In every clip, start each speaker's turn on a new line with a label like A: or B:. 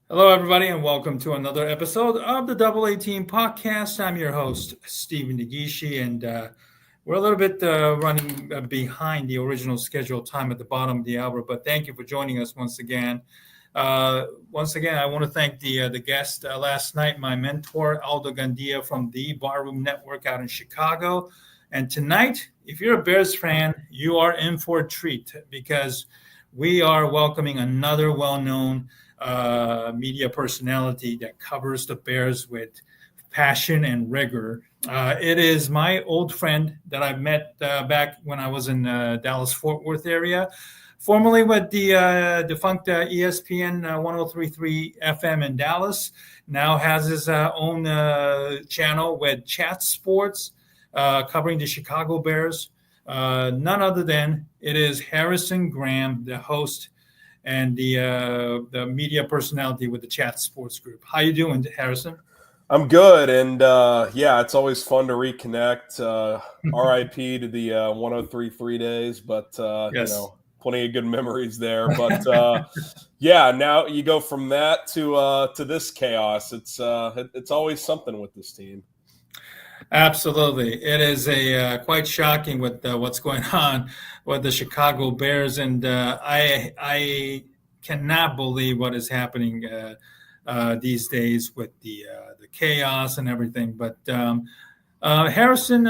A: Hello, everybody, and welcome to another episode of the Double A Team Podcast. I'm your host, Stephen Negishi, and we're a little bit running behind the original scheduled time at the bottom of the hour, but thank you for joining us once again. I want to thank the guest last night, my mentor, Aldo Gandia from the Barroom Network out in Chicago. And tonight, if you're a Bears fan, you are in for a treat because we are welcoming another well-known media personality that covers the Bears with passion and rigor. It is my old friend that I met back when I was in Dallas-Fort Worth area, formerly with the defunct ESPN 1033 FM in Dallas. Now has his own channel with Chat Sports, covering the Chicago Bears. None other than it is Harrison Graham, the host and the media personality with the Chat Sports Group. How you doing, Harrison?
B: I'm good, and yeah, it's always fun to reconnect. RIP to the 1033 days, but
A: Yes.
B: plenty of good memories there. But yeah, now you go from that to this chaos. It's always something with this team.
A: Absolutely, it is a quite shocking with what's going on with the Chicago Bears, and I cannot believe what is happening these days with the chaos and everything. But Harrison,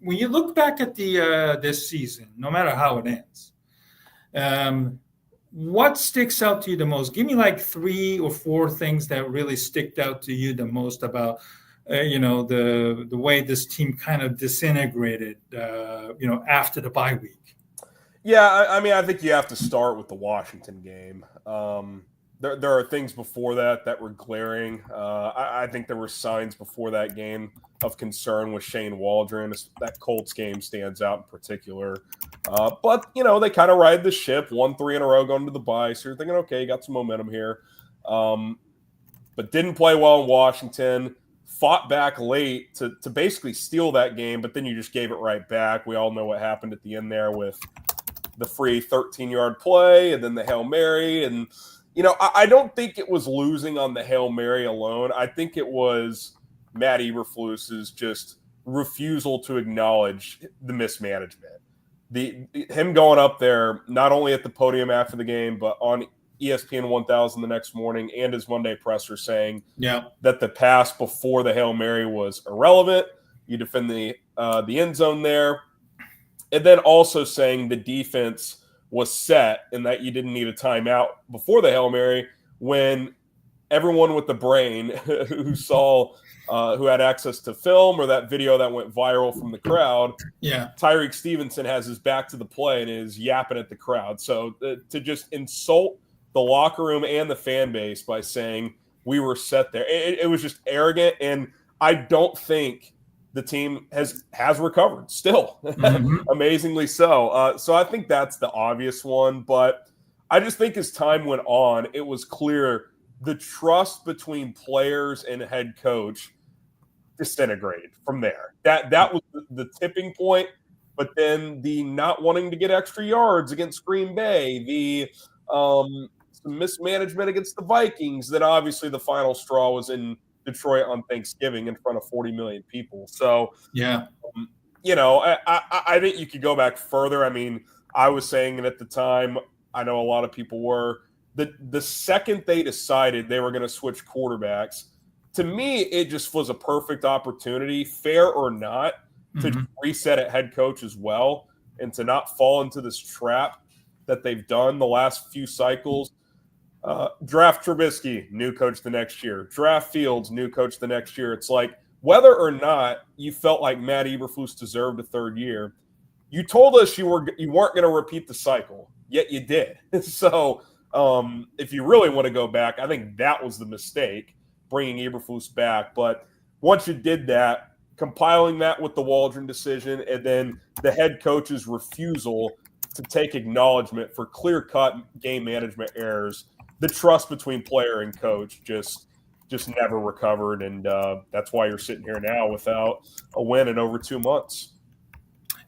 A: when you look back at the this season, no matter how it ends, what sticks out to you the most? Give me like 3 or 4 things that really stick out to you the most about the way this team kind of disintegrated after the bye week.
B: Yeah, I mean, I think you have to start with the Washington game. There are things before that were glaring. I think there were signs before that game of concern with Shane Waldron. That Colts game stands out in particular. But, they kind of ride the ship, 1-3 in a row going to the bye. So you're thinking, okay, you got some momentum here. But didn't play well in Washington. Fought back late to basically steal that game, but then you just gave it right back. We all know what happened at the end there with the free 13-yard play and then the Hail Mary. And, I don't think it was losing on the Hail Mary alone. I think it was Matt Eberflus's just refusal to acknowledge the mismanagement. Him going up there, not only at the podium after the game, but on ESPN 1000 the next morning and his Monday presser saying that the pass before the Hail Mary was irrelevant. You defend the end zone there. And then also saying the defense was set and that you didn't need a timeout before the Hail Mary when everyone with the brain who had access to film or that video that went viral from the crowd, Tyreek Stevenson has his back to the play and is yapping at the crowd. So to just insult the locker room and the fan base by saying we were set there, it was just arrogant. And I don't think the team has recovered still, amazingly so. So I think that's the obvious one. But I just think as time went on, it was clear the trust between players and head coach disintegrated from there. That was the tipping point. But then the not wanting to get extra yards against Green Bay, the mismanagement against the Vikings, that obviously the final straw was in Detroit on Thanksgiving in front of 40 million people. So, I think you could go back further. I mean, I was saying it at the time. I know a lot of people were. The second they decided they were going to switch quarterbacks, to me, it just was a perfect opportunity, fair or not, to reset at head coach as well and to not fall into this trap that they've done the last few cycles. Draft Trubisky, new coach the next year. Draft Fields, new coach the next year. It's like, whether or not you felt like Matt Eberflus deserved a third year, you told us you weren't going to repeat the cycle, yet you did. So if you really want to go back, I think that was the mistake, bringing Eberflus back. But once you did that, compiling that with the Waldron decision and then the head coach's refusal to take acknowledgement for clear-cut game management errors, the trust between player and coach just never recovered, and that's why you're sitting here now without a win in over 2 months.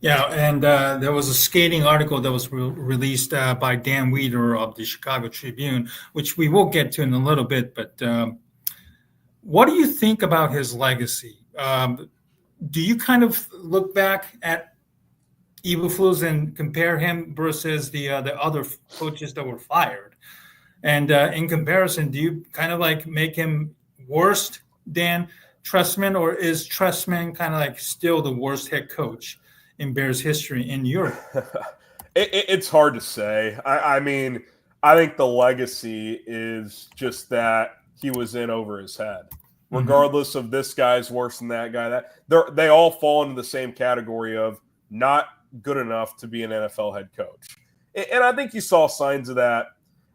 A: Yeah, and there was a skating article that was released by Dan Wiederer of the Chicago Tribune, which we will get to in a little bit. But what do you think about his legacy? Do you kind of look back at Eberflus and compare him versus the other coaches that were fired? And in comparison, do you kind of like make him worse than Trestman, or is Trestman kind of like still the worst head coach in Bears history in Europe?
B: It's hard to say. I mean, I think the legacy is just that he was in over his head. Regardless of this guy's worse than that guy, they all fall into the same category of not good enough to be an NFL head coach. And I think you saw signs of that.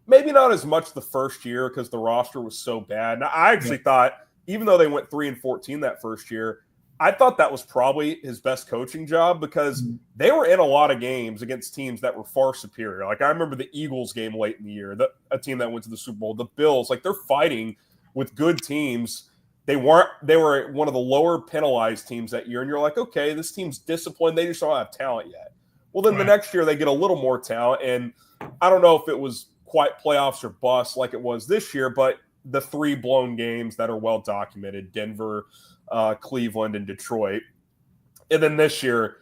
B: Maybe not as much the first year because the roster was so bad. Now, I actually thought, even though they went 3-14 that first year, I thought that was probably his best coaching job because they were in a lot of games against teams that were far superior. Like I remember the Eagles game late in the year, a team that went to the Super Bowl. The Bills, like they're fighting with good teams. They were one of the lower penalized teams that year, and you're like, okay, this team's disciplined. They just don't have talent yet. Well, then the next year they get a little more talent, and I don't know if it was quite playoffs or bust like it was this year, but the 3 blown games that are well documented, Denver, Cleveland, and Detroit. And then this year,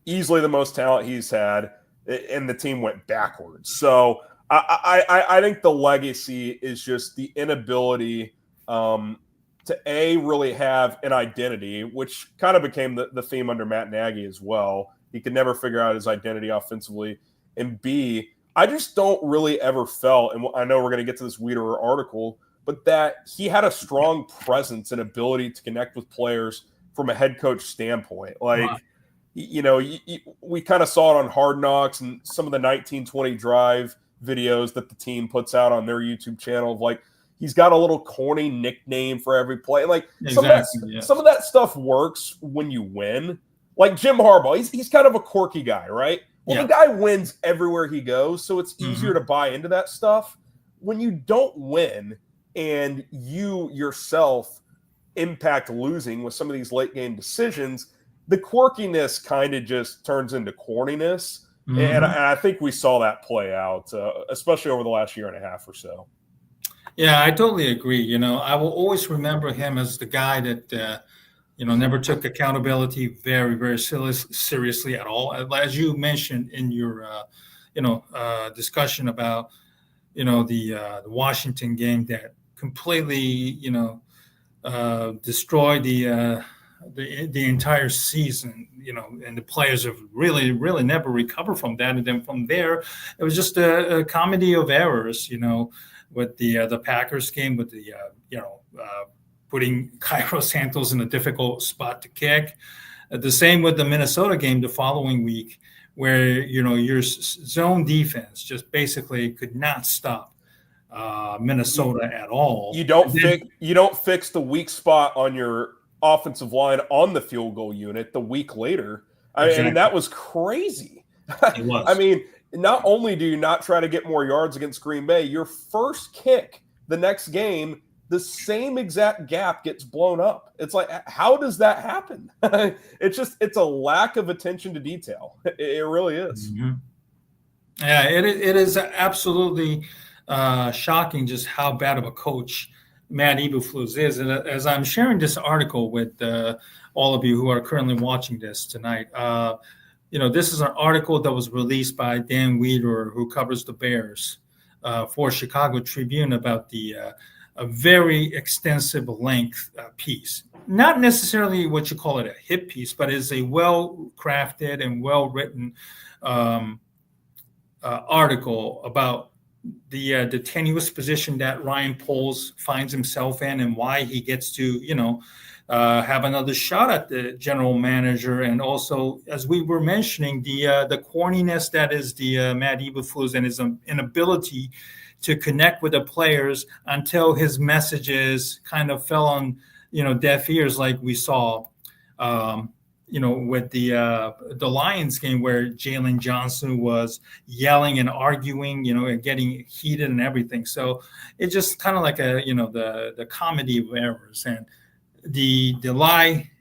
B: easily the most talent he's had, and the team went backwards. So I think the legacy is just the inability to really have an identity, which kind of became the theme under Matt Nagy as well. He could never figure out his identity offensively. And B, I just don't really ever felt, and I know we're going to get to this Wiederer article, but that he had a strong presence and ability to connect with players from a head coach standpoint. Like, we kind of saw it on Hard Knocks and some of the 1920 drive videos that the team puts out on their YouTube channel of like, he's got a little corny nickname for every play. Like some of that stuff works when you win. Like Jim Harbaugh, he's kind of a quirky guy, right? Well, the guy wins everywhere he goes, so it's easier to buy into that stuff. When you don't win and you yourself impact losing with some of these late game decisions, the quirkiness kind of just turns into corniness. And I think we saw that play out, especially over the last year and a half or so.
A: Yeah, I totally agree. I will always remember him as the guy that never took accountability very, very seriously at all. As you mentioned in your, discussion about, the Washington game that completely, destroyed the entire season, and the players have really, really never recovered from that. And then from there, it was just a comedy of errors, with the Packers game, with the, putting Cairo Santos in a difficult spot to kick. The same with the Minnesota game the following week, where your zone defense just basically could not stop Minnesota at all.
B: You don't fix the weak spot on your offensive line on the field goal unit the week later. I mean, that was crazy.
A: It was.
B: I mean, not only do you not try to get more yards against Green Bay, your first kick the next game, the same exact gap gets blown up. It's like, how does that happen? It's a lack of attention to detail. It really is.
A: Yeah, it is absolutely shocking just how bad of a coach Matt Eberflus is. And as I'm sharing this article with all of you who are currently watching this tonight, this is an article that was released by Dan Wiederer, who covers the Bears for Chicago Tribune, about a very extensive length piece. Not necessarily what you call it a hit piece, but it's a well-crafted and well-written article about the tenuous position that Ryan Poles finds himself in and why he gets to, have another shot at the general manager. And also, as we were mentioning, the corniness that is the Matt Eberflus and his inability to connect with the players until his messages kind of fell on, deaf ears, like we saw, with the Lions game, where Jalen Johnson was yelling and arguing, and getting heated and everything. So it's just kind of like the comedy of errors. And the lie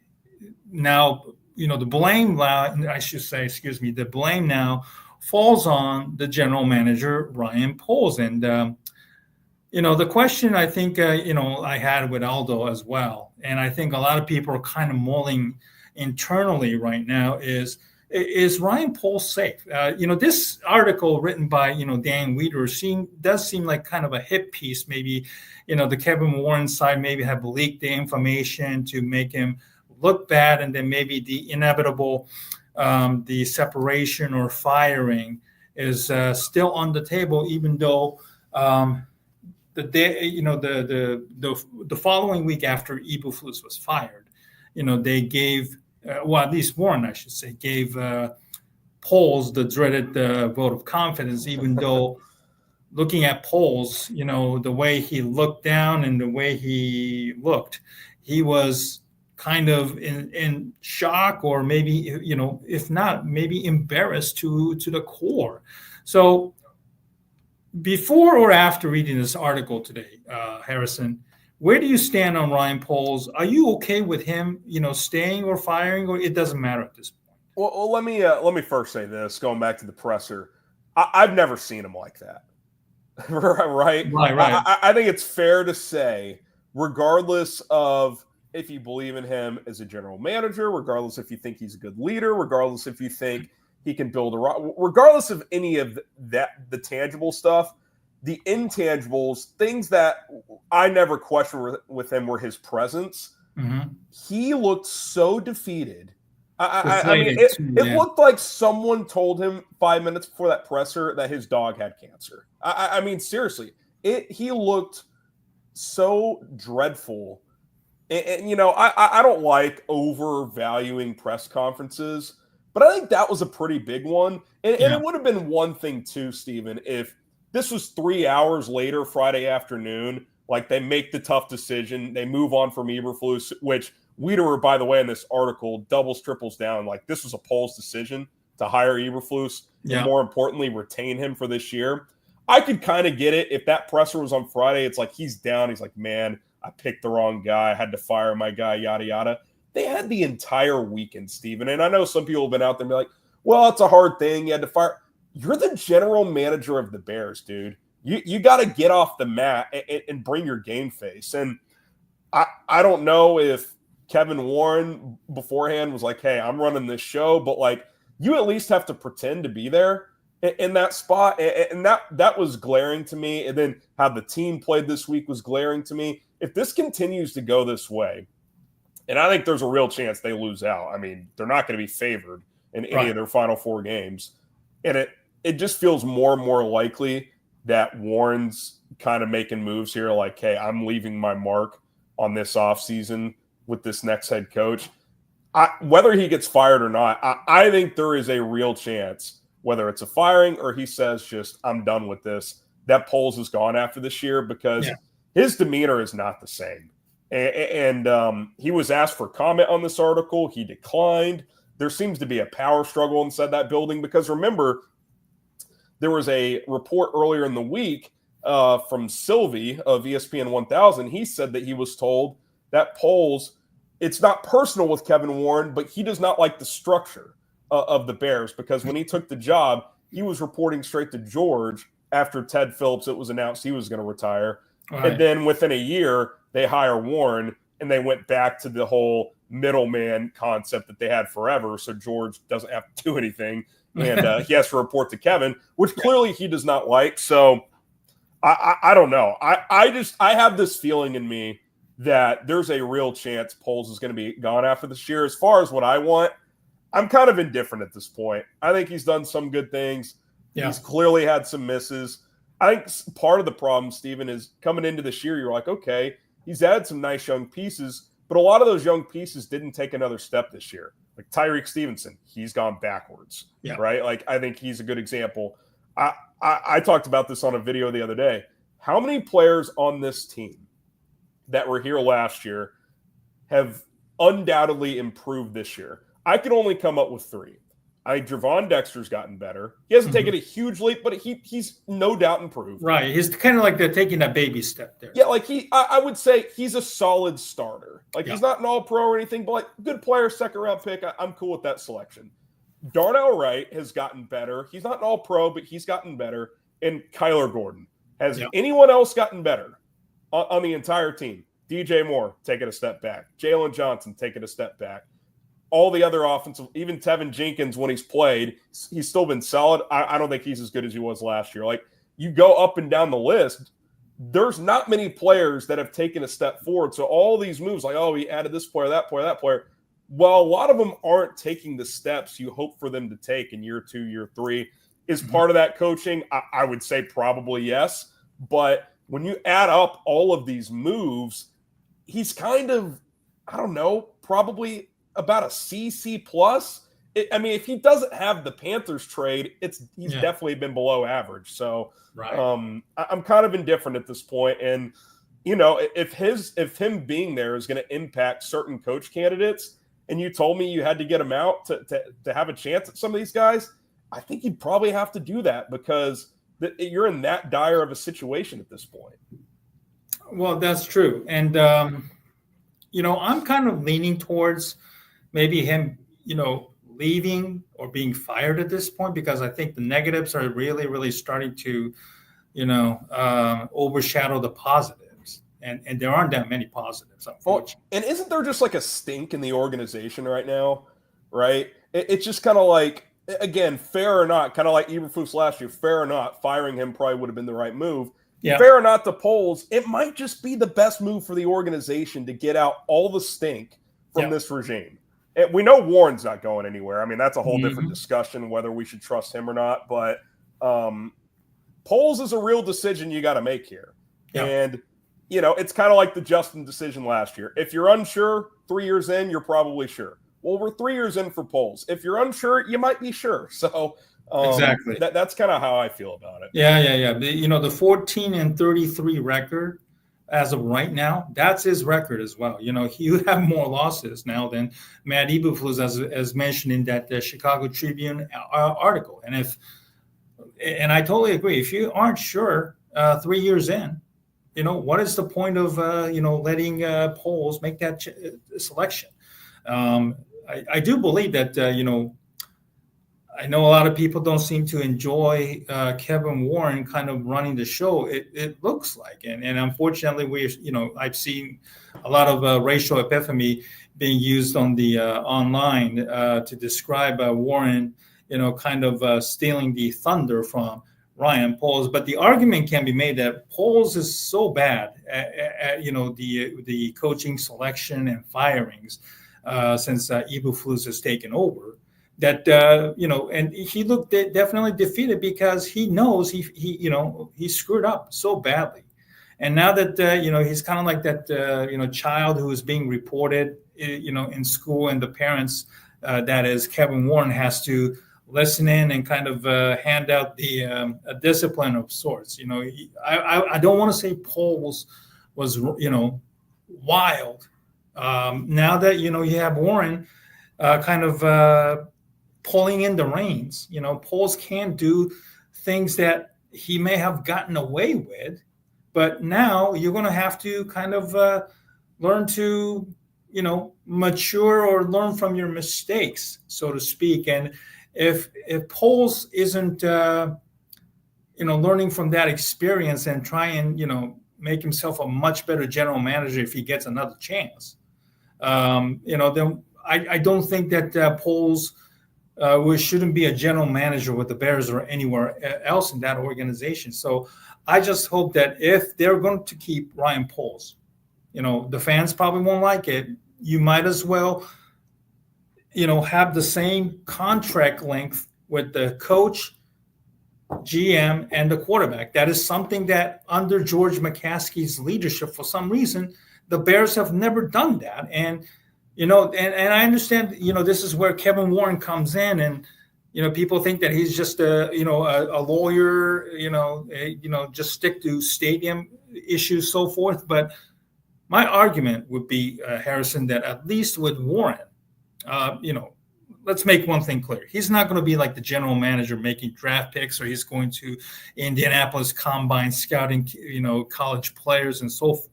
A: now the blame, I should say, excuse me, the blame now falls on the general manager, Ryan Poles. And, the question I think, I had with Aldo as well, and I think a lot of people are kind of mulling internally right now is Ryan Poles safe? This article written by, Dan Wiederer does seem like kind of a hit piece. Maybe, the Kevin Warren side maybe have leaked the information to make him look bad, and then maybe the inevitable, the separation or firing is still on the table, even though the day, the following week after Eberflus was fired, they gave, well, at least Warren, I should say, gave Poles the dreaded vote of confidence, even though looking at Poles, the way he looked down and the way he looked, he was kind of in shock, or maybe, if not, maybe embarrassed to the core. So before or after reading this article today, Harrison, where do you stand on Ryan Poles? Are you okay with him, staying or firing, or it doesn't matter at this point?
B: Well, let me first say this. Going back to the presser, I've never seen him like that. Right. I think it's fair to say, regardless of if you believe in him as a general manager, regardless if you think he's a good leader, regardless if you think he can build regardless of any of that, the tangible stuff, the intangibles, things that I never questioned with him were his presence.
A: Mm-hmm.
B: He looked so defeated. I mean, it looked like someone told him 5 minutes before that presser that his dog had cancer. I mean, seriously, he looked so dreadful. And I don't like overvaluing press conferences, but I think that was a pretty big one. And it would have been one thing too, Stephen, if this was 3 hours later, Friday afternoon, like they make the tough decision, they move on from Eberflus, which Wiederer, by the way, in this article, triples down. Like, this was a Poles decision to hire Eberflus and, more importantly, retain him for this year. I could kind of get it. If that presser was on Friday, it's like he's down. He's like, man, I picked the wrong guy. I had to fire my guy, yada, yada. They had the entire weekend, Steven. And I know some people have been out there and be like, well, it's a hard thing. You had to fire. You're the general manager of the Bears, dude. You got to get off the mat and bring your game face. And I don't know if Kevin Warren beforehand was like, hey, I'm running this show, but like, you at least have to pretend to be there in that spot. And that was glaring to me. And then how the team played this week was glaring to me. If this continues to go this way, and I think there's a real chance they lose out. I mean, they're not going to be favored in any of their final 4 games. And it just feels more and more likely that Warren's kind of making moves here like, hey, I'm leaving my mark on this offseason with this next head coach. Whether he gets fired or not, I think there is a real chance, whether it's a firing or he says just, I'm done with this, that Poles is gone after this year, because his demeanor is not the same. And he was asked for comment on this article. He declined. There seems to be a power struggle inside that building, because remember, there was a report earlier in the week from Sylvie of ESPN 1000. He said that he was told that Poles, it's not personal with Kevin Warren, but he does not like the structure of the Bears, because when he took the job, he was reporting straight to George after Ted Phillips, it was announced he was going to retire. Right. And then within a year, they hire Warren, and they went back to the whole middleman concept that they had forever. So George doesn't have to do anything, and he has to report to Kevin, which clearly he does not like. So I don't know. I have this feeling in me that there's a real chance Poles is going to be gone after this year. As far as what I want, I'm kind of indifferent at this point. I think he's done some good things. Yeah. He's clearly had some misses. I think part of the problem, Stephen, is coming into this year, you're like, okay, he's added some nice young pieces, but a lot of those young pieces didn't take another step this year. Like Tyreek Stevenson, he's gone backwards, right? Like, I think he's a good example. I talked about this on a video the other day. How many players on this team that were here last year have undoubtedly improved this year? I could only come up with 3. Javon Dexter's gotten better. He hasn't taken a huge leap, but he's no doubt improved.
A: Right. He's kind of like they're taking that baby step there.
B: Yeah, like I would say he's a solid starter. Like he's not an all-pro or anything, but like good player, second-round pick. I'm cool with that selection. Darnell Wright has gotten better. He's not an all-pro, but he's gotten better. And Kyler Gordon. Has anyone else gotten better on the entire team? DJ Moore taking a step back. Jalen Johnson taking a step back. All the other offensive, even Tevin Jenkins, when he's played, he's still been solid. I don't think he's as good as he was last year. Like, you go up and down the list, there's not many players that have taken a step forward. So all these moves, like, oh, he added this player, that player, that player. Well, a lot of them aren't taking the steps you hope for them to take in year 2, year 3. Is part of that coaching? I would say probably yes. But when you add up all of these moves, he's kind of, I don't know, probably about a C plus. I mean, if he doesn't have the Panthers trade, he's definitely been below average. So I'm kind of indifferent at this point. And, you know, if him being there is going to impact certain coach candidates, and you told me you had to get him out to have a chance at some of these guys, I think you'd probably have to do that because you're in that dire of a situation at this point.
A: Well, that's true. And, you know, I'm kind of leaning towards maybe him, you know, leaving or being fired at this point, because I think the negatives are really, really starting to, you know, overshadow the positives. And there aren't that many positives, unfortunately.
B: And isn't there just like a stink in the organization right now, right? It's just kind of like, again, fair or not, kind of like Eberflus last year, fair or not, firing him probably would have been the right move. Yeah. Fair or not to polls, it might just be the best move for the organization to get out all the stink from this regime. And we know Warren's not going anywhere. I mean, that's a whole different discussion, whether we should trust him or not. But polls is a real decision you got to make here. Yeah. And, you know, it's kind of like the Justin decision last year. If you're unsure 3 years in, you're probably sure. Well, we're 3 years in for polls. If you're unsure, you might be sure. So exactly, that's kind of how I feel about it.
A: Yeah. You know, the 14-33 record as of right now, that's his record as well. You know, you have more losses now than Matt Eberflus, as mentioned in that Chicago Tribune article. And I totally agree. If you aren't sure 3 years in, you know, what is the point of you know, letting polls make that selection? I do believe that, you know, I know a lot of people don't seem to enjoy Kevin Warren kind of running the show. It looks like, and unfortunately, I've seen a lot of racial epithet being used on the online to describe Warren, you know, kind of stealing the thunder from Ryan Poles. But the argument can be made that Poles is so bad at you know, the coaching selection and firings since Eberflus has taken over, that you know, and he looked definitely defeated because he knows he you know, he screwed up so badly. And now that you know, he's kind of like that you know, child who is being reported you know, in school, and the parents that is Kevin Warren has to listen in and kind of hand out the a discipline of sorts. You know, I don't want to say Paul was you know, wild. Now that, you know, you have Warren kind of pulling in the reins, you know, Poles can't do things that he may have gotten away with, but now you're going to have to kind of learn to, you know, mature or learn from your mistakes, so to speak. And if Poles isn't, you know, learning from that experience and try and, you know, make himself a much better general manager if he gets another chance, you know, then I don't think that Poles shouldn't be a general manager with the Bears or anywhere else in that organization. So I just hope that if they're going to keep Ryan Poles, you know, the fans probably won't like it. You might as well, you know, have the same contract length with the coach, GM, and the quarterback. That is something that under George McCaskey's leadership, for some reason, the Bears have never done that. And, you know, and I understand, you know, this is where Kevin Warren comes in, and, you know, people think that he's just a lawyer, you know, just stick to stadium issues, so forth. But my argument would be, Harrison, that at least with Warren, you know, let's make one thing clear. He's not going to be like the general manager making draft picks, or he's going to Indianapolis Combine scouting, college players and so forth.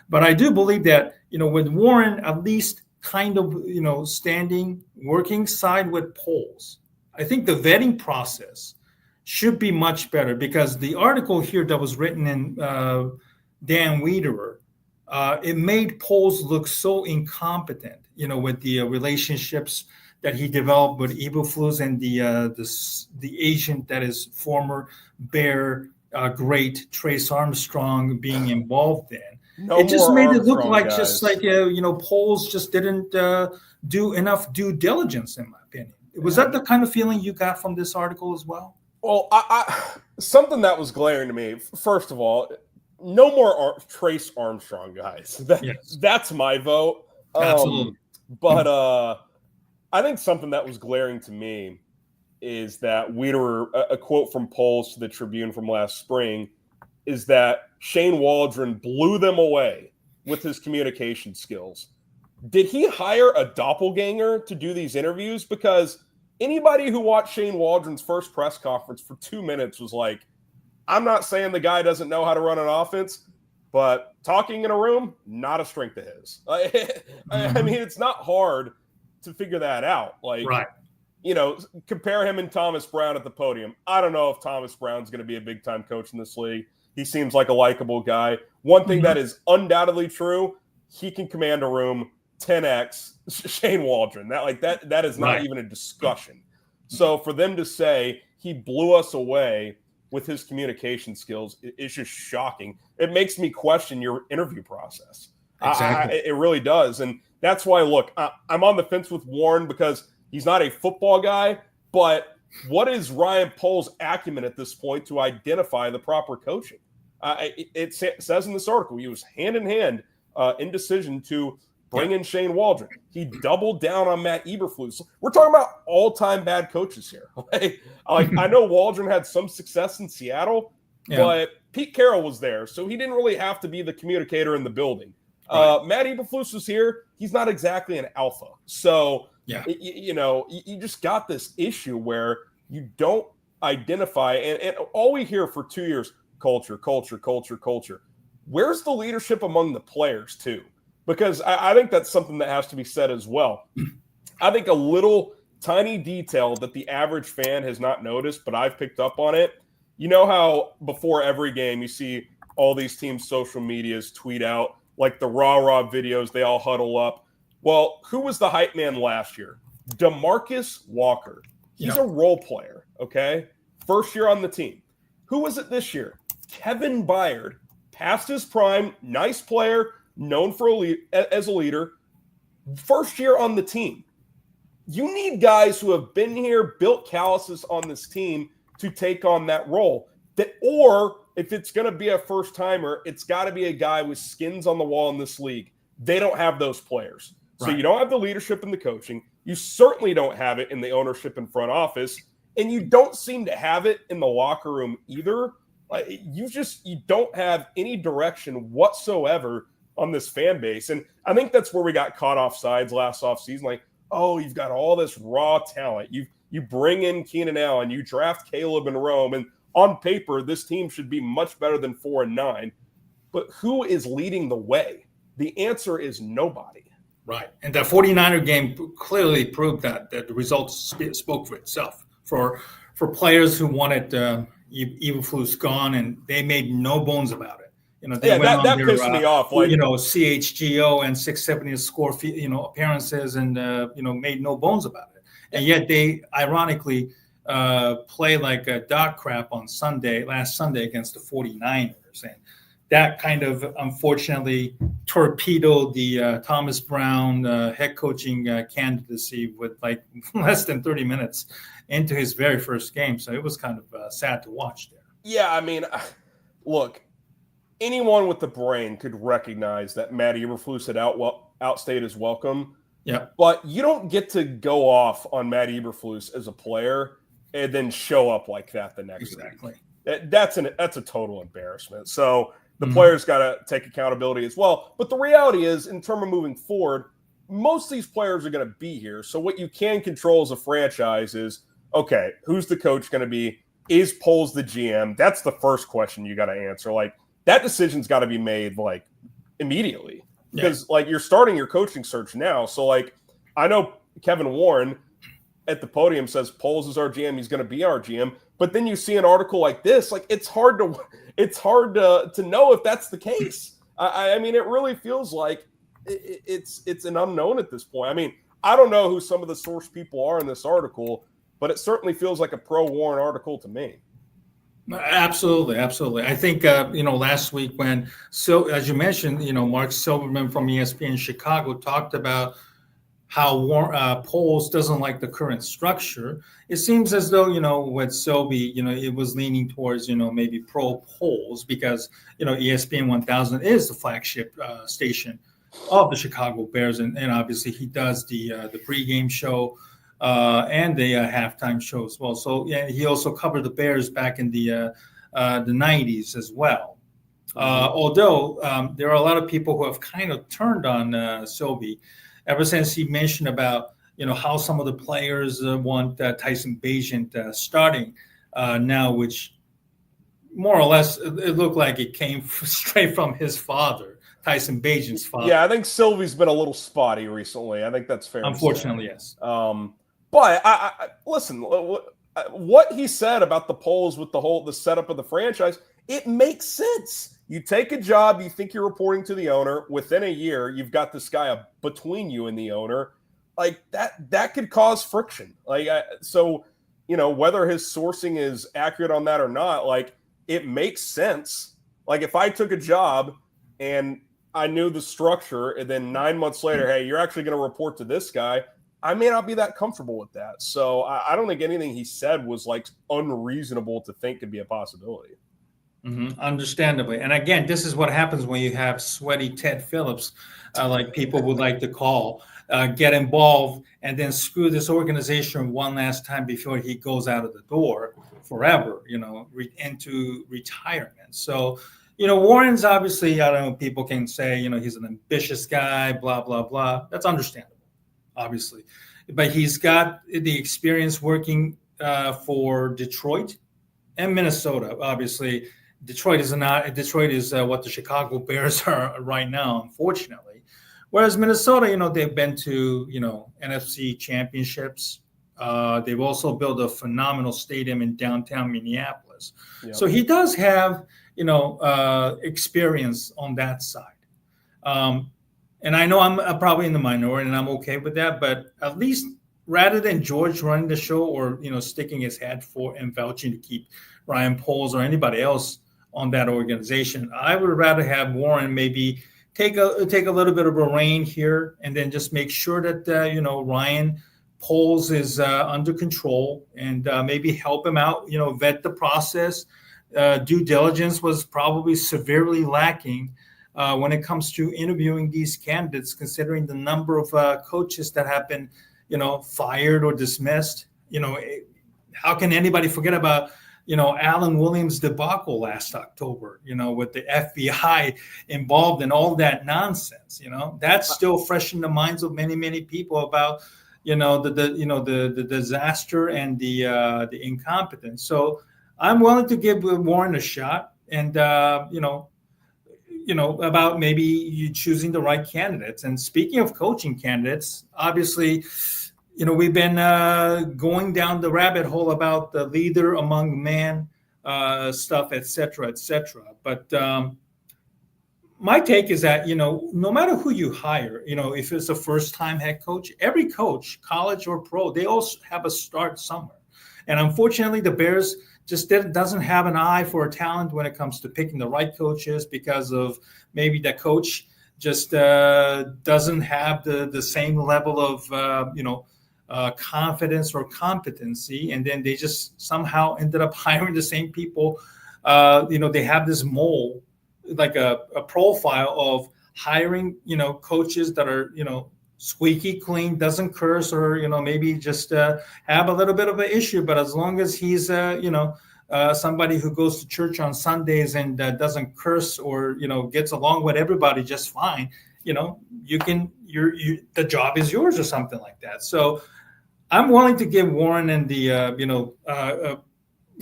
A: But I do believe that, with Warren at least kind of, working side with polls, I think the vetting process should be much better, because the article here that was written in Dan Wiederer, it made polls look so incompetent, with the relationships that he developed with Eberflus and the agent that is former Bear great Trace Armstrong being involved in. It just made it look like guys. Just like polls just didn't do enough due diligence, in my opinion. Was that the kind of feeling you got from this article as well?
B: Well, something that was glaring to me. First of all, no more Trace Armstrong, guys. That's my vote.
A: Absolutely.
B: But I think something that was glaring to me is that Wiederer, a quote from polls to the Tribune from last spring, is that Shane Waldron blew them away with his communication skills. Did he hire a doppelganger to do these interviews? Because anybody who watched Shane Waldron's first press conference for 2 minutes was like, I'm not saying the guy doesn't know how to run an offense, but talking in a room, not a strength of his. I mean, it's not hard to figure that out.
A: Right.
B: Compare him and Thomas Brown at the podium. I don't know if Thomas Brown's going to be a big-time coach in this league. He seems like a likable guy. One thing that is undoubtedly true, he can command a room 10x Shane Waldron. That is not even a discussion. So for them to say he blew us away with his communication skills, it's just shocking. It makes me question your interview process.
A: Exactly.
B: It really does. And that's why, look, I'm on the fence with Warren because he's not a football guy, but what is Ryan Pohl's acumen at this point to identify the proper coaching? It says in this article, he was hand in hand in decision to bring in Shane Waldron. He doubled down on Matt Eberflus. We're talking about all-time bad coaches here. I know Waldron had some success in Seattle, but Pete Carroll was there, so he didn't really have to be the communicator in the building. Right. Matt Eberflus was here. He's not exactly an alpha. So, you just got this issue where you don't identify, and all we hear for 2 years, culture. Where's the leadership among the players, too? Because I think that's something that has to be said as well. I think a little tiny detail that the average fan has not noticed, but I've picked up on it. You know how before every game you see all these teams' social medias tweet out, like the rah-rah videos, they all huddle up. Well, who was the hype man last year? DeMarcus Walker. He's a role player, okay? First year on the team. Who was it this year? Kevin Byard. Past his prime, nice player, known as a leader, first year on the team. You need guys who have been here, built calluses on this team to take on that role. Or if it's going to be a first-timer, it's got to be a guy with skins on the wall in this league. They don't have those players. Right. So you don't have the leadership in the coaching. You certainly don't have it in the ownership and front office. And you don't seem to have it in the locker room either. You don't have any direction whatsoever on this fan base. And I think that's where we got caught off sides last offseason. Like, oh, you've got all this raw talent. You bring in Keenan Allen, you draft Caleb and Rome, and on paper, this team should be much better than 4-9. But who is leading the way? The answer is nobody.
A: Right. And the 49er game clearly proved that the results spoke for itself. For players who wanted Eberflus gone, and they made no bones about it. They went on their,
B: pissed me off.
A: CHGO and 670 score, appearances, and made no bones about it. And yet they ironically play like a dog crap on last Sunday against the 49ers, and that kind of unfortunately torpedoed the Thomas Brown head coaching candidacy with like less than 30 minutes into his very first game. So it was kind of sad to watch there.
B: Yeah, I mean, look, anyone with the brain could recognize that Matt Eberflus had outstayed his welcome.
A: Yeah.
B: But you don't get to go off on Matt Eberflus as a player and then show up like that the next week. That's a total embarrassment. So the players got to take accountability as well. But the reality is, in terms of moving forward, most of these players are going to be here. So what you can control as a franchise is, okay, who's the coach going to be? Is Poles the GM? That's the first question you got to answer. Like, that decision's got to be made like immediately, because like you're starting your coaching search now. So like, I know Kevin Warren at the podium says Poles is our GM. He's going to be our GM. But then you see an article like this, like it's hard to know if that's the case. I mean, it really feels like it's an unknown at this point. I mean, I don't know who some of the source people are in this article, but it certainly feels like a pro-Warren article to me.
A: Absolutely. I think, last week when, as you mentioned, Mark Silverman from ESPN Chicago talked about how Poles doesn't like the current structure. It seems as though, with Selby, it was leaning towards, maybe pro-Poles because, ESPN 1000 is the flagship station of the Chicago Bears. And obviously he does the pregame show and the halftime show as well. So yeah, he also covered the Bears back in the 90s as well. Although there are a lot of people who have kind of turned on Selby ever since he mentioned about, how some of the players want Tyson Bagent starting now, which more or less it looked like it came straight from his father, Tyson Bagent's father.
B: Yeah, I think Sylvie's been a little spotty recently. I think that's fair.
A: Unfortunately, yes.
B: But I listen, what he said about the Poles with the setup of the franchise, it makes sense. You take a job, you think you're reporting to the owner. Within a year, you've got this guy between you and the owner. Like that could cause friction. Like so, whether his sourcing is accurate on that or not, like it makes sense. Like if I took a job and I knew the structure, and then 9 months later, hey, you're actually going to report to this guy, I may not be that comfortable with that. So I don't think anything he said was like unreasonable to think could be a possibility.
A: Mm-hmm. Understandably. And again, this is what happens when you have sweaty Ted Phillips, like people would like to call, get involved and then screw this organization one last time before he goes out of the door forever, into retirement. So, Warren's obviously, I don't know, people can say, he's an ambitious guy, blah, blah, blah. That's understandable, obviously. But he's got the experience working for Detroit and Minnesota, obviously. Detroit is what the Chicago Bears are right now, unfortunately. Whereas Minnesota, they've been to, NFC championships. They've also built a phenomenal stadium in downtown Minneapolis. Yep. So he does have, experience on that side. And I know I'm probably in the minority and I'm okay with that, but at least rather than George running the show or, sticking his head for and vouching to keep Ryan Poles or anybody else on that organization, I would rather have Warren maybe take a little bit of a reign here and then just make sure that, Ryan Poles is under control and maybe help him out, vet the process. Due diligence was probably severely lacking when it comes to interviewing these candidates, considering the number of coaches that have been, fired or dismissed. How can anybody forget about, Alan Williams' debacle last October, with the FBI involved in all that nonsense, that's still fresh in the minds of many, many people about, the disaster and the incompetence. So I'm willing to give Warren a shot and, about maybe you choosing the right candidates. And speaking of coaching candidates, obviously, we've been going down the rabbit hole about the leader among men stuff, et cetera, et cetera. But my take is that, no matter who you hire, if it's a first-time head coach, every coach, college or pro, they all have a start somewhere. And unfortunately, the Bears just doesn't have an eye for talent when it comes to picking the right coaches because of maybe the coach just doesn't have the same level of, confidence or competency. And then they just somehow ended up hiring the same people. They have this mold, like a profile of hiring, coaches that are, squeaky clean, doesn't curse, or, maybe just have a little bit of an issue. But as long as he's, somebody who goes to church on Sundays and doesn't curse or, gets along with everybody just fine, the job is yours or something like that. So I'm willing to give Warren and the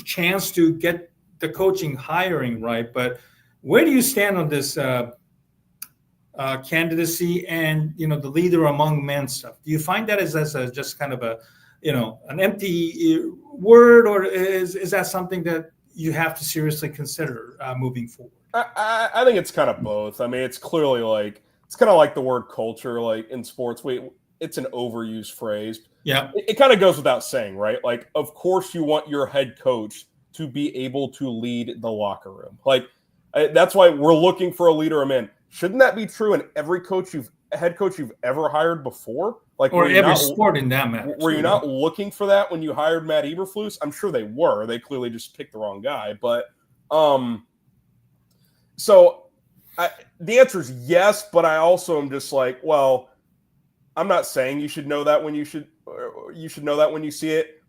A: chance to get the coaching hiring right. But where do you stand on this candidacy and the leader among men stuff? Do you find that as a just kind of a an empty word, or is that something that you have to seriously consider moving forward?
B: I think it's kind of both. I mean, it's clearly it's kind of like the word culture, like in sports. It's an overused phrase.
A: Yeah,
B: it kind of goes without saying, right? Like, of course, you want your head coach to be able to lead the locker room. Like, that's why we're looking for a leader of men. Shouldn't that be true in every head coach you've ever hired before? Like,
A: or every sport in that matter.
B: Were you not looking for that when you hired Matt Eberflus? I'm sure they were. They clearly just picked the wrong guy. But so the answer is yes, but I also am just like, well, I'm not saying you should know that when you should know that when you see it,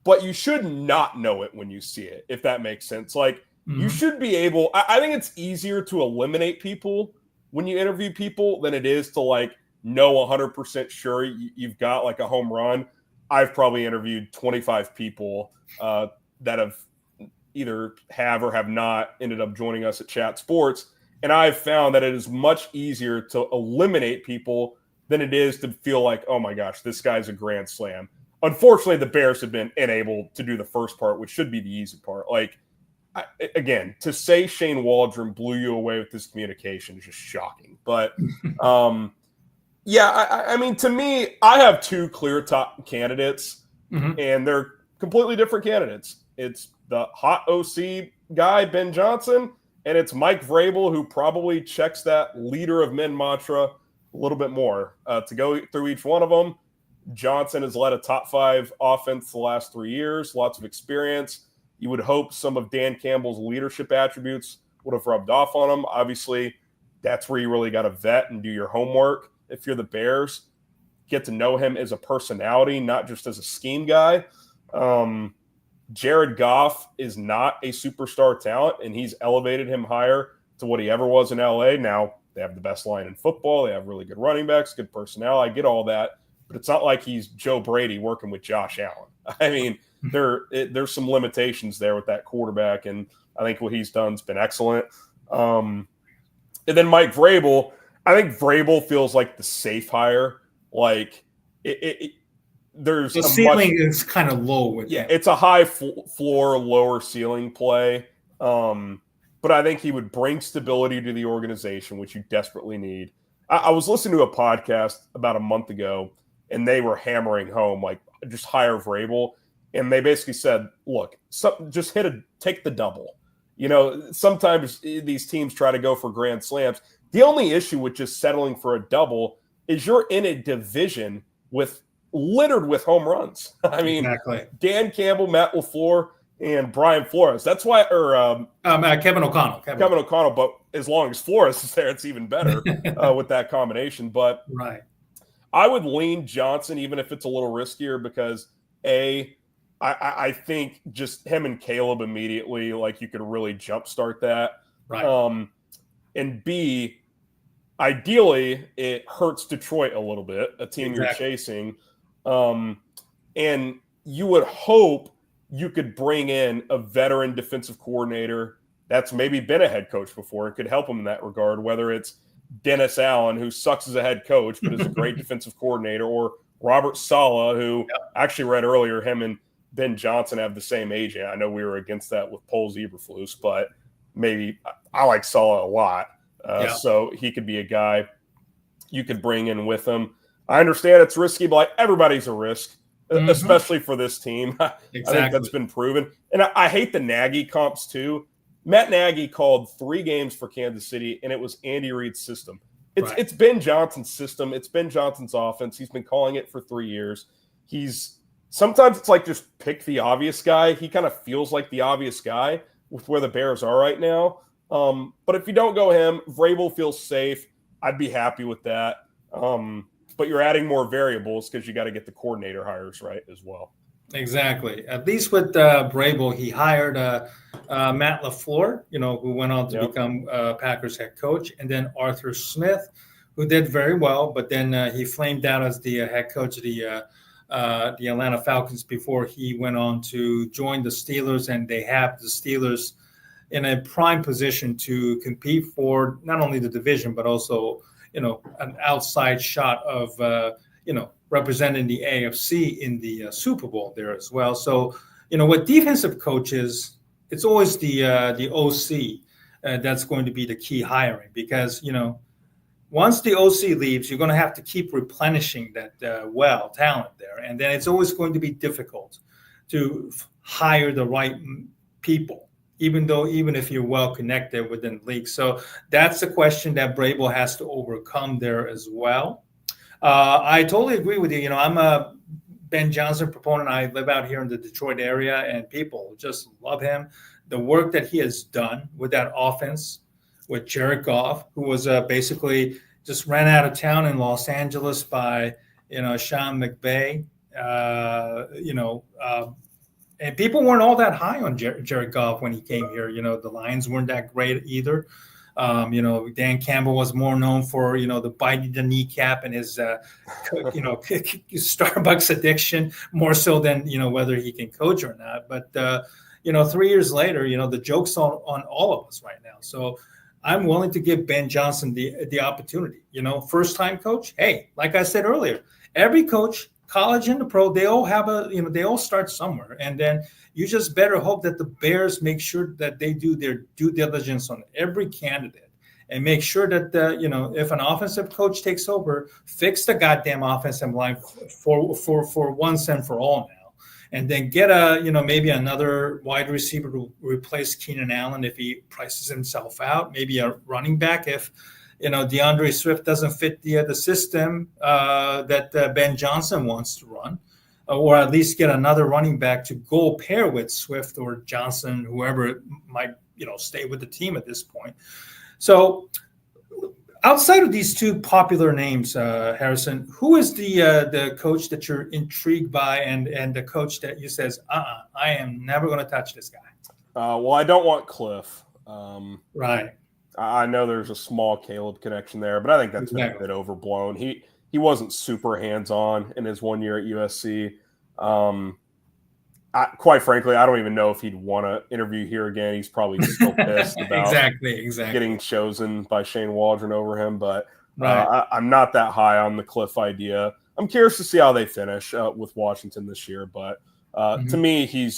B: but you should not know it when you see it, if that makes sense. Like, you should be able, I think it's easier to eliminate people when you interview people than it is to know 100% sure you've got like a home run. I've probably interviewed 25 people that have either have or have not ended up joining us at Chat Sports. And I've found that it is much easier to eliminate people than it is to feel like, oh my gosh, this guy's a grand slam. Unfortunately, the Bears have been unable to do the first part, which should be the easy part. Again, to say Shane Waldron blew you away with this communication is just shocking. But yeah, I mean, to me, I have two clear top candidates, and they're completely different candidates. It's the hot OC guy, Ben Johnson, and it's Mike Vrabel, who probably checks that leader of men mantra a little bit more. To go through each one of them, Johnson has led a top 5 offense the last 3 years, lots of experience. You would hope some of Dan Campbell's leadership attributes would have rubbed off on him. Obviously, that's where you really got to vet and do your homework. If you're the Bears, get to know him as a personality, not just as a scheme guy. Jared Goff is not a superstar talent, and he's elevated him higher to what he ever was in LA. Now, they have the best line in football. They have really good running backs, good personnel. I get all that, but it's not like he's Joe Brady working with Josh Allen. I mean, there's some limitations there with that quarterback, and I think what he's done has been excellent. And then Mike Vrabel, I think Vrabel feels like the safe hire. Like there's
A: the ceiling is kind of low with him.
B: It's a high floor, lower ceiling play. But I think he would bring stability to the organization, which you desperately need. I was listening to a podcast about a month ago, and they were hammering home, just hire Vrabel. And they basically said, look, just take the double. Sometimes these teams try to go for grand slams. The only issue with just settling for a double is you're in a division littered with home runs. I mean, exactly. Dan Campbell, Matt LaFleur, and Brian Flores. That's why,
A: Kevin O'Connell.
B: Kevin O'Connell, but as long as Flores is there, it's even better with that combination. But
A: right,
B: I would lean Johnson, even if it's a little riskier, because I think just him and Caleb immediately, you could really jumpstart that.
A: Right.
B: And B, ideally, it hurts Detroit a little bit, a team you're chasing. And you would hope you could bring in a veteran defensive coordinator that's maybe been a head coach before and could help him in that regard, whether it's Dennis Allen, who sucks as a head coach but is a great defensive coordinator, or Robert Saleh, who actually read earlier him and Ben Johnson have the same agent. I know we were against that with Poles Eberflus, but maybe I like Saleh a lot. So he could be a guy you could bring in with him. I understand it's risky, but everybody's a risk, especially for this team. Exactly. I think that's been proven. And I hate the Nagy comps too. Matt Nagy called 3 games for Kansas City, and it was Andy Reid's system. It's Ben Johnson's system. It's Ben Johnson's offense. He's been calling it for 3 years. Sometimes it's just pick the obvious guy. He kind of feels like the obvious guy with where the Bears are right now. But if you don't go him, Vrabel feels safe. I'd be happy with that. But you're adding more variables because you got to get the coordinator hires right as well.
A: Exactly. At least with Vrabel, he hired Matt LaFleur, who went on to become Packers head coach, and then Arthur Smith, who did very well, but then he flamed out as the head coach of the Atlanta Falcons before he went on to join the Steelers, and they have the Steelers in a prime position to compete for not only the division but also an outside shot of representing the AFC in the Super Bowl there as well. So with defensive coaches, it's always the OC that's going to be the key hiring, because once the OC leaves, you're going to have to keep replenishing that talent there, and then it's always going to be difficult to hire the right people, even if you're well connected within the league. So that's a question that Vrabel has to overcome there as well. I totally agree with you. I'm a Ben Johnson proponent. I live out here in the Detroit area, and people just love him. The work that he has done with that offense, with Jared Goff, who was basically just ran out of town in Los Angeles by Sean McVay, and people weren't all that high on Jared Goff when he came here. The Lions weren't that great either. Dan Campbell was more known for the biting the kneecap and his Starbucks addiction, more so than whether he can coach or not. But 3 years later, the joke's on all of us right now. So I'm willing to give Ben Johnson the opportunity. First time coach. Hey, like I said earlier, every coach, college and the pro, they all have they all start somewhere, and then you just better hope that the Bears make sure that they do their due diligence on every candidate and make sure that if an offensive coach takes over, fix the goddamn offensive line for once and for all now. And then get maybe another wide receiver to replace Keenan Allen if he prices himself out. Maybe a running back if DeAndre Swift doesn't fit the system that Ben Johnson wants to run, or at least get another running back to go pair with Swift or Johnson, whoever might stay with the team at this point. So outside of these two popular names, Harrison, who is the coach that you're intrigued by, and the coach that you says, I am never going to touch this guy?
B: Well, I don't want Cliff.
A: Right.
B: I know there's a small Caleb connection there, but I think that's been a bit overblown. He wasn't super hands-on in his 1 year at USC. Quite frankly, I don't even know if he'd want to interview here again. He's probably still pissed about
A: exactly
B: getting chosen by Shane Waldron over him. But
A: right.
B: I'm not that high on the Cliff idea. I'm curious to see how they finish with Washington this year. But to me,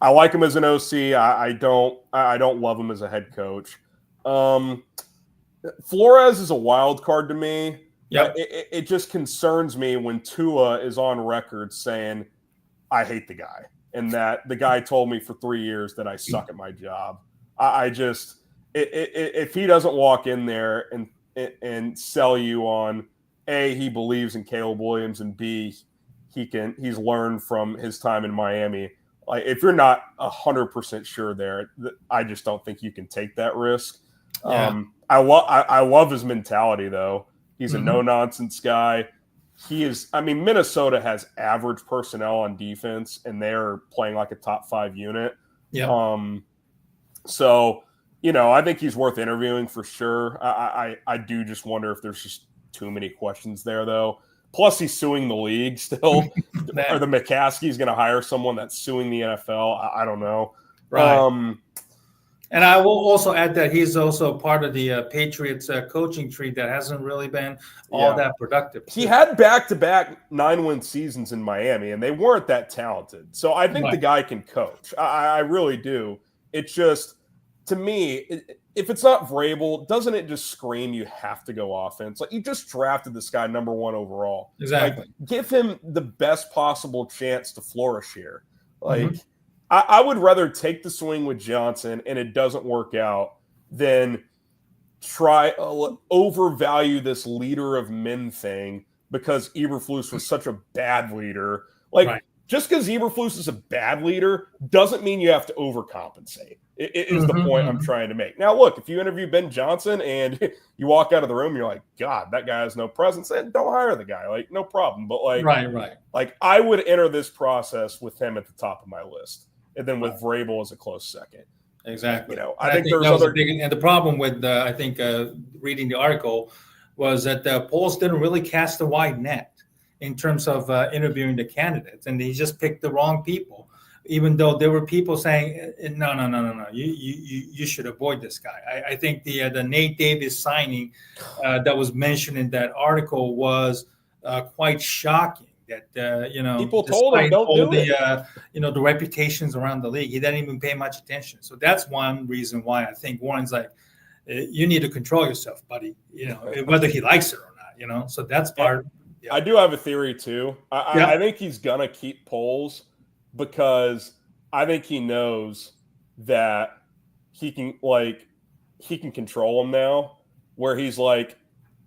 B: I like him as an OC. I don't love him as a head coach. Flores is a wild card to me.
A: Yeah,
B: it just concerns me when Tua is on record saying, I hate the guy, and that the guy told me for 3 years that I suck at my job. If he doesn't walk in there and sell you on A, he believes in Caleb Williams, and B, he's learned from his time in Miami. Like, if you're not 100% sure there, I just don't think you can take that risk.
A: Yeah.
B: I love his mentality, though. He's a no-nonsense guy. Minnesota has average personnel on defense, and they're playing like a top 5 unit.
A: Yeah.
B: So, I think he's worth interviewing for sure. I do just wonder if there's just too many questions there, though. Plus, he's suing the league still. Are the McCaskies going to hire someone that's suing the NFL? I don't know.
A: Right. And I will also add that he's also part of the Patriots coaching tree that hasn't really been all that productive.
B: He had back-to-back 9-win seasons in Miami, and they weren't that talented. So I think the guy can coach. I really do. It's just, to me, if it's not Vrabel, doesn't it just scream you have to go offense? Like, you just drafted this guy number 1 overall.
A: Exactly.
B: Like, give him the best possible chance to flourish here. Like, I would rather take the swing with Johnson and it doesn't work out than try overvalue this leader of men thing because Eberflus was such a bad leader. Just because Eberflus is a bad leader doesn't mean you have to overcompensate. It is the point I'm trying to make. Now, look, if you interview Ben Johnson and you walk out of the room, you're like, God, that guy has no presence, then don't hire the guy. Like, no problem. But like I would enter this process with him at the top of my list. And then with Vrabel as a close second.
A: Exactly.
B: I think there's other.
A: And the problem with, reading the article, was that the polls didn't really cast a wide net in terms of interviewing the candidates, and he just picked the wrong people. Even though there were people saying, no, you should avoid this guy. I think the Nate Davis signing that was mentioned in that article was quite shocking. That
B: people told him don't do it.
A: The reputations around the league, he didn't even pay much attention. So that's one reason why I think Warren's like, you need to control yourself, buddy. Whether he likes it or not. So that's part.
B: I do have a theory too. I think he's gonna keep polls because I think he knows that he can control them now. Where he's like,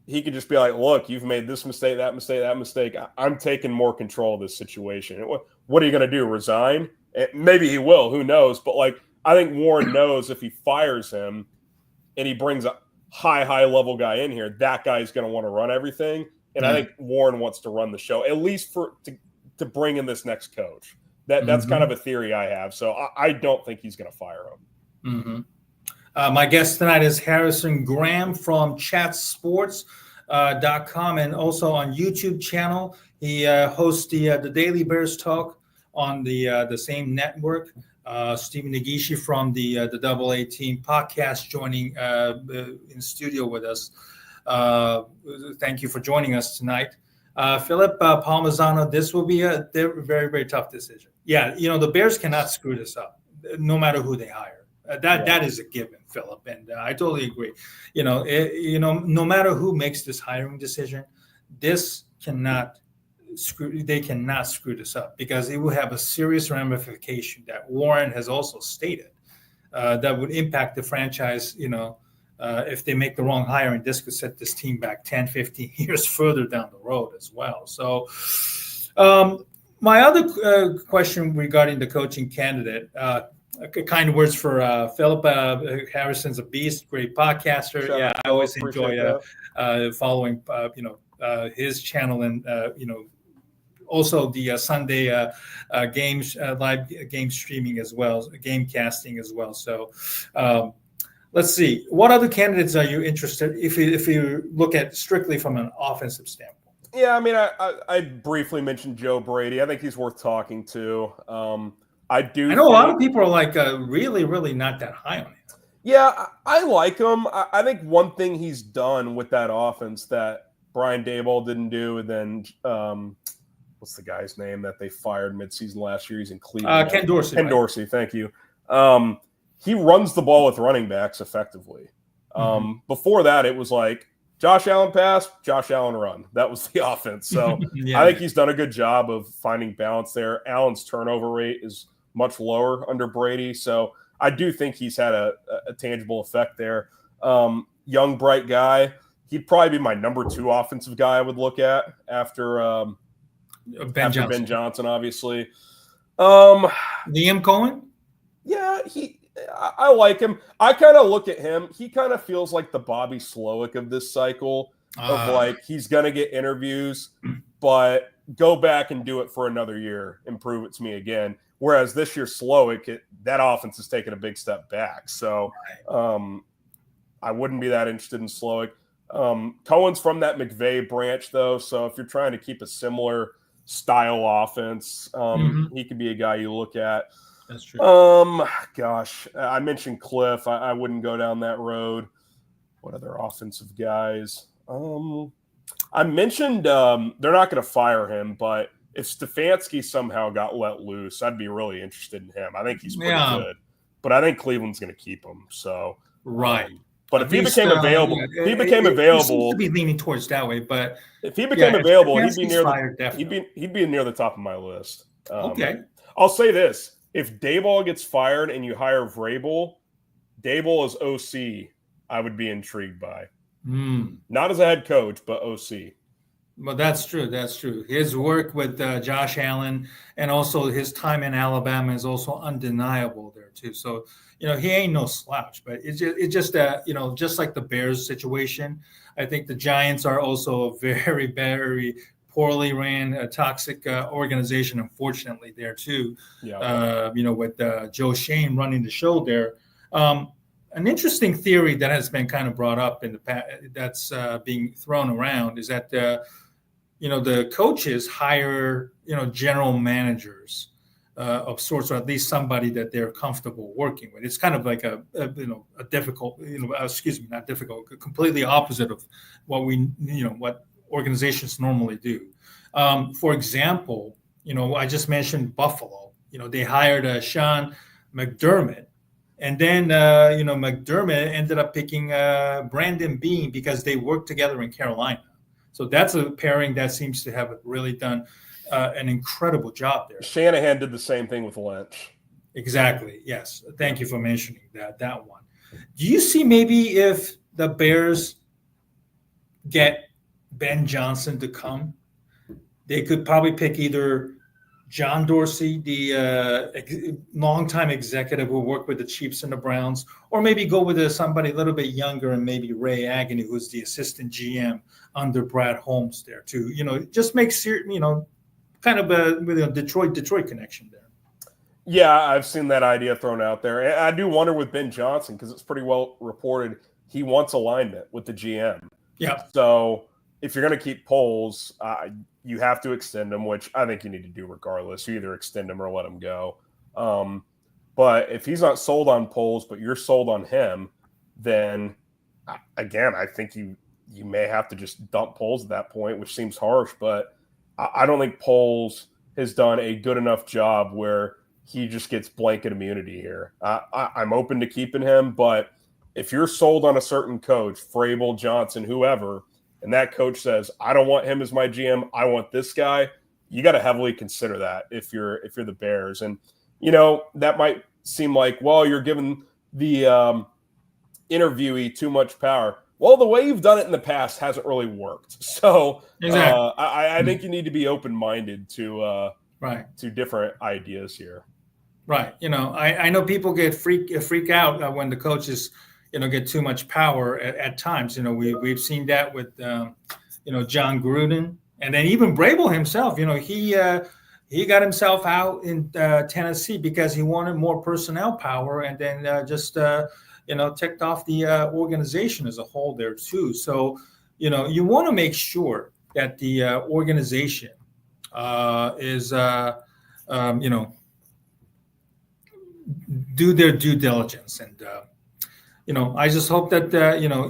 B: he could just be like, look, you've made this mistake, that mistake, that mistake. I'm taking more control of this situation. What are you gonna do? Resign? Maybe he will. Who knows? But I think Warren knows if he fires him and he brings a high level guy in here, that guy's gonna want to run everything. And I think Warren wants to run the show, at least to bring in this next coach. That's kind of a theory I have. So I don't think he's going to fire him.
A: My guest tonight is Harrison Graham from chatsports.com and also on YouTube channel. He hosts the Daily Bears Talk on the same network. Stephen Negishi from the Double A Team podcast joining in studio with us. Thank you for joining us tonight. Philip Palmisano, this will be a very, very tough decision. Yeah, the Bears cannot screw this up, no matter who they hire. That is a given, Philip, and I totally agree. No matter who makes this hiring decision, they cannot screw this up because it will have a serious ramification that Warren has also stated that would impact the franchise. If they make the wrong hiring, this could set this team back 10, 15 years further down the road as well. So my other question regarding the coaching candidate, kind words for Philip Harrison's a beast, great podcaster.
B: Sure.
A: Yeah, I always enjoy following, his channel and, also the Sunday games, live game streaming as well, game casting as well. So let's see. What other candidates are you interested if you look at strictly from an offensive standpoint?
B: Yeah, I mean, I briefly mentioned Joe Brady. I think he's worth talking to. I know
A: a lot of people are like really, really not that high on him.
B: Yeah, I like him. I think one thing he's done with that offense that Brian Daboll didn't do, and then what's the guy's name that they fired midseason last year? He's in Cleveland.
A: Ken Dorsey.
B: Ken Dorsey, thank you. He runs the ball with running backs effectively. Before that, it was like Josh Allen pass, Josh Allen run. That was the offense. So I think he's done a good job of finding balance there. Allen's turnover rate is much lower under Brady. So I do think he's had a tangible effect there. Young, bright guy. He'd probably be my number 2 offensive guy I would look at after Ben Johnson, obviously.
A: Liam Cohen?
B: Yeah, I like him. I kind of look at him. He kind of feels like the Bobby Slowick of this cycle of he's going to get interviews, but go back and do it for another year and prove it to me again. Whereas this year, Slowick, that offense has taken a big step back. So I wouldn't be that interested in Slowick. Cohen's from that McVay branch, though. So if you're trying to keep a similar style offense, he could be a guy you look at.
A: That's true.
B: Gosh, I mentioned Cliff. I wouldn't go down that road. What other offensive guys? I mentioned they're not going to fire him, but if Stefanski somehow got let loose, I'd be really interested in him. I think he's pretty good, but I think Cleveland's going to keep him. So but if he became available, he seems
A: to be leaning towards that way. But
B: if he became available, he'd be near the top of my list.
A: Okay,
B: I'll say this. If Daboll gets fired and you hire Vrabel as OC, I would be intrigued by. Not as a head coach, but OC.
A: Well, that's true. That's true. His work with Josh Allen and also his time in Alabama is also undeniable there too. So, he ain't no slouch, but it's just that, just like the Bears situation, I think the Giants are also a very, very poorly ran, toxic organization, unfortunately, there too. Yeah. With Joe Shane running the show there. an interesting theory that has been kind of brought up in the past, that's being thrown around, is that the coaches hire general managers of sorts, or at least somebody that they're comfortable working with. It's kind of like a difficult, not difficult, completely opposite of what what organizations normally do. For example, I just mentioned Buffalo. They hired Sean McDermott, and then McDermott ended up picking Brandon Beane because they worked together in Carolina. So that's a pairing that seems to have really done an incredible job there.
B: Shanahan did the same thing with Lynch.
A: Exactly. Yes. Thank you for mentioning that one. Do you see maybe if the Bears get Ben Johnson to come, they could probably pick either John Dorsey, the longtime executive who worked with the Chiefs and the Browns, or maybe go with somebody a little bit younger, and maybe Ray Agnew, who's the assistant GM under Brad Holmes there too. Just make kind of a Detroit connection there.
B: Yeah, I've seen that idea thrown out there. And I do wonder with Ben Johnson, because it's pretty well reported he wants alignment with the GM.
A: Yeah.
B: So if you're going to keep Poles, you have to extend him, which I think you need to do regardless. You either extend him or let him go. But if he's not sold on Poles, but you're sold on him, then again, I think you may have to just dump Poles at that point, which seems harsh, but I don't think Poles has done a good enough job where he just gets blanket immunity here. I'm open to keeping him, but if you're sold on a certain coach, Vrabel, Johnson, whoever, and that coach says, I don't want him as my GM, I want this guy, you got to heavily consider that if you're the Bears. And, that might seem like, well, you're giving the interviewee too much power. Well, the way you've done it in the past hasn't really worked. So exactly. I think you need to be open-minded to different ideas here.
A: Right. I know people get freak out when the coaches, get too much power at times. We've seen that with, John Gruden, and then even Vrabel himself. He got himself out in Tennessee because he wanted more personnel power, and then ticked off the organization as a whole there too. So, you want to make sure that the organization is, do their due diligence. And, I just hope that,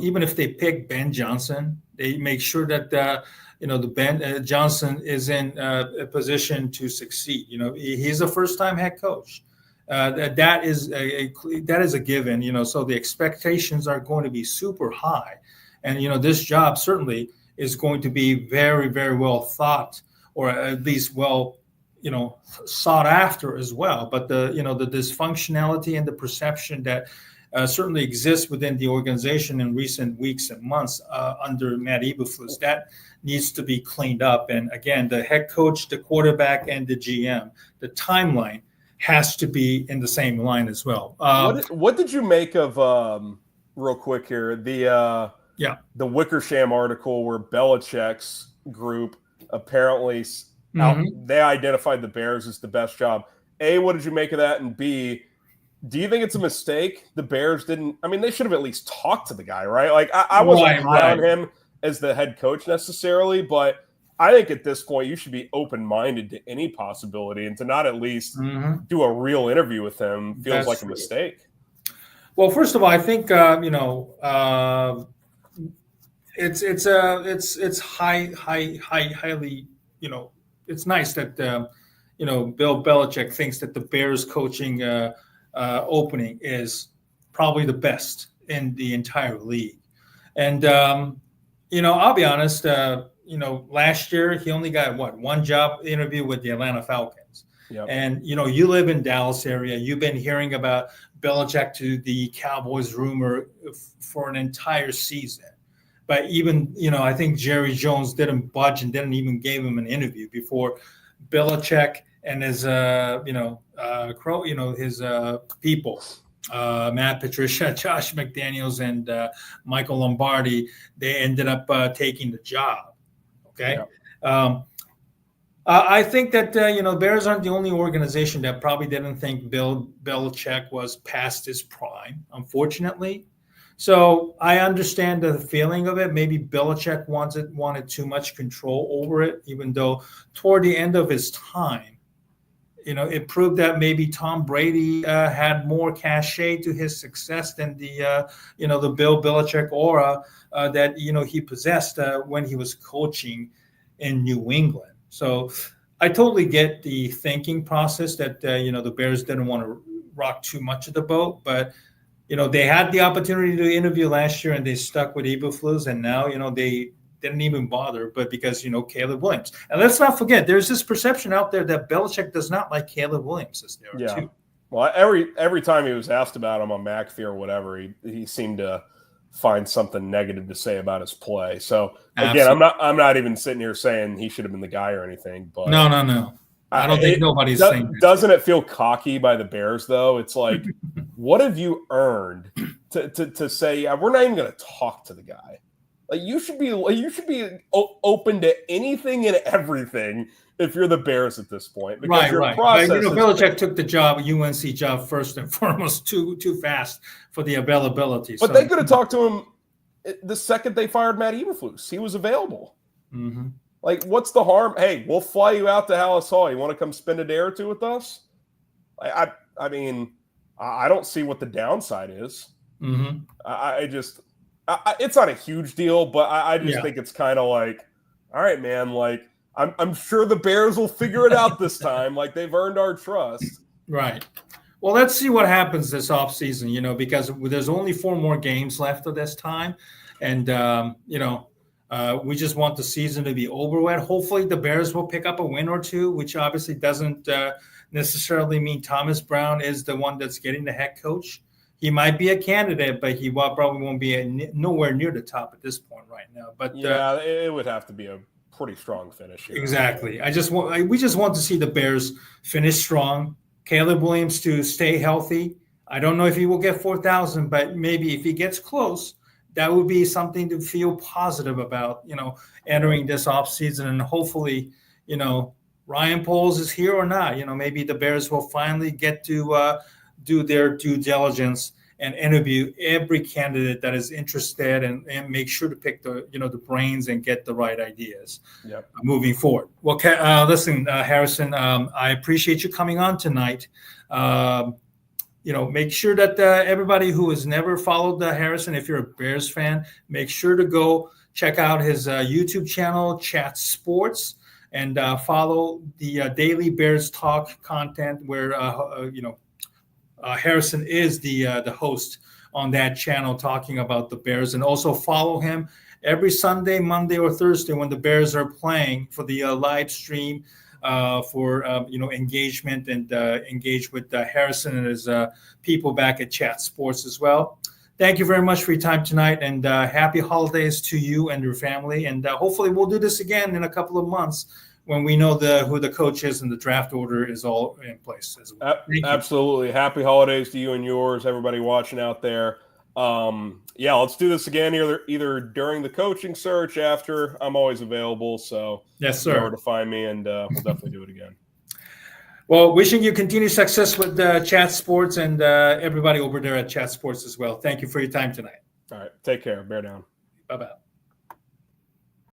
A: even if they pick Ben Johnson, they make sure that, the Ben Johnson is in a position to succeed. He's a first-time head coach. That is a given, so the expectations are going to be super high. And, this job certainly is going to be very, very well thought, or at least well, sought after as well. But the dysfunctionality and the perception that certainly exists within the organization in recent weeks and months under Matt Eberflus, that needs to be cleaned up. And again, the head coach, the quarterback, and the GM, the timeline has to be in the same line as well.
B: What did you make of real quick here the Wickersham article where Belichick's group apparently they identified the Bears as the best job? A, what did you make of that? And B, do you think it's a mistake the Bears didn't? I mean, they should have at least talked to the guy, right? Like I wasn't high on him as the head coach necessarily, but I think at this point you should be open-minded to any possibility, and to not at least do a real interview with him feels like a mistake.
A: Well, first of all, I think it's highly, it's nice that Bill Belichick thinks that the Bears coaching opening is probably the best in the entire league. And I'll be honest, last year he only got one job interview with the Atlanta Falcons. Yep. And, you live in Dallas area. You've been hearing about Belichick to the Cowboys rumor for an entire season. But even, I think Jerry Jones didn't budge and didn't even give him an interview before Belichick and his, his people, Matt Patricia, Josh McDaniels, and Michael Lombardi, they ended up taking the job. Okay. Yep. I think that Bears aren't the only organization that probably didn't think Bill Belichick was past his prime, unfortunately. So I understand the feeling of it. Maybe Belichick wanted too much control over it, even though toward the end of his time, it proved that maybe Tom Brady had more cachet to his success than the Bill Belichick aura that he possessed when he was coaching in New England. So I totally get the thinking process that the Bears didn't want to rock too much of the boat, but they had the opportunity to interview last year and they stuck with Eberflus, and now they didn't even bother, but because Caleb Williams. And let's not forget, there's this perception out there that Belichick does not like Caleb Williams as there too.
B: Well, every time he was asked about him on McAfee or whatever, he seemed to find something negative to say about his play. So again, I'm not even sitting here saying he should have been the guy or anything. But
A: no. I don't think nobody's saying that.
B: Doesn't it feel cocky by the Bears though? It's like, what have you earned to say we're not even going to talk to the guy? Like you should be open to anything and everything if you're the Bears at this point. Because
A: right. Belichick took the UNC job first and foremost too fast for the availability.
B: But they could have talked to him the second they fired Matt Eberflus. He was available.
A: Mm-hmm.
B: Like, what's the harm? Hey, we'll fly you out to Halas Hall. You want to come spend a day or two with us? I mean, I don't see what the downside is.
A: Mm-hmm.
B: It's not a huge deal, but I just think it's kind of like, all right, man, like I'm sure the Bears will figure it out this time. Like they've earned our trust.
A: Right. Well, let's see what happens this offseason, because there's only 4 more games left of this time. And, we just want the season to be over with. Hopefully the Bears will pick up a win or two, which obviously doesn't necessarily mean Thomas Brown is the one that's getting the head coach. He might be a candidate, but he probably won't be nowhere near the top at this point right now. But
B: it would have to be a pretty strong finish here.
A: Exactly. We just want to see the Bears finish strong. Caleb Williams to stay healthy. I don't know if he will get 4,000, but maybe if he gets close, that would be something to feel positive about, entering this offseason. And hopefully, Ryan Poles is here or not. Maybe the Bears will finally get to do their due diligence and interview every candidate that is interested and make sure to pick the brains and get the right ideas moving forward. Well, listen, Harrison, I appreciate you coming on tonight. Make sure that everybody who has never followed Harrison, if you're a Bears fan, make sure to go check out his YouTube channel, Chat Sports, and follow the Daily Bears Talk content where, Harrison is the host on that channel talking about the Bears. And also follow him every Sunday, Monday, or Thursday when the Bears are playing for the live stream for engagement and engage with Harrison and his people back at Chat Sports as well. Thank you very much for your time tonight, and happy holidays to you and your family. And hopefully we'll do this again in a couple of months when we know who the coach is and the draft order is all in place as well.
B: Absolutely. Happy holidays to you and yours, everybody watching out there. Let's do this again either during the coaching search, after. I'm always available, so
A: yes, sir.
B: You know where to find me, and we'll definitely do it again.
A: Well, wishing you continued success with Chat Sports and everybody over there at Chat Sports as well. Thank you for your time tonight.
B: All right, take care. Bear down.
A: Bye-bye.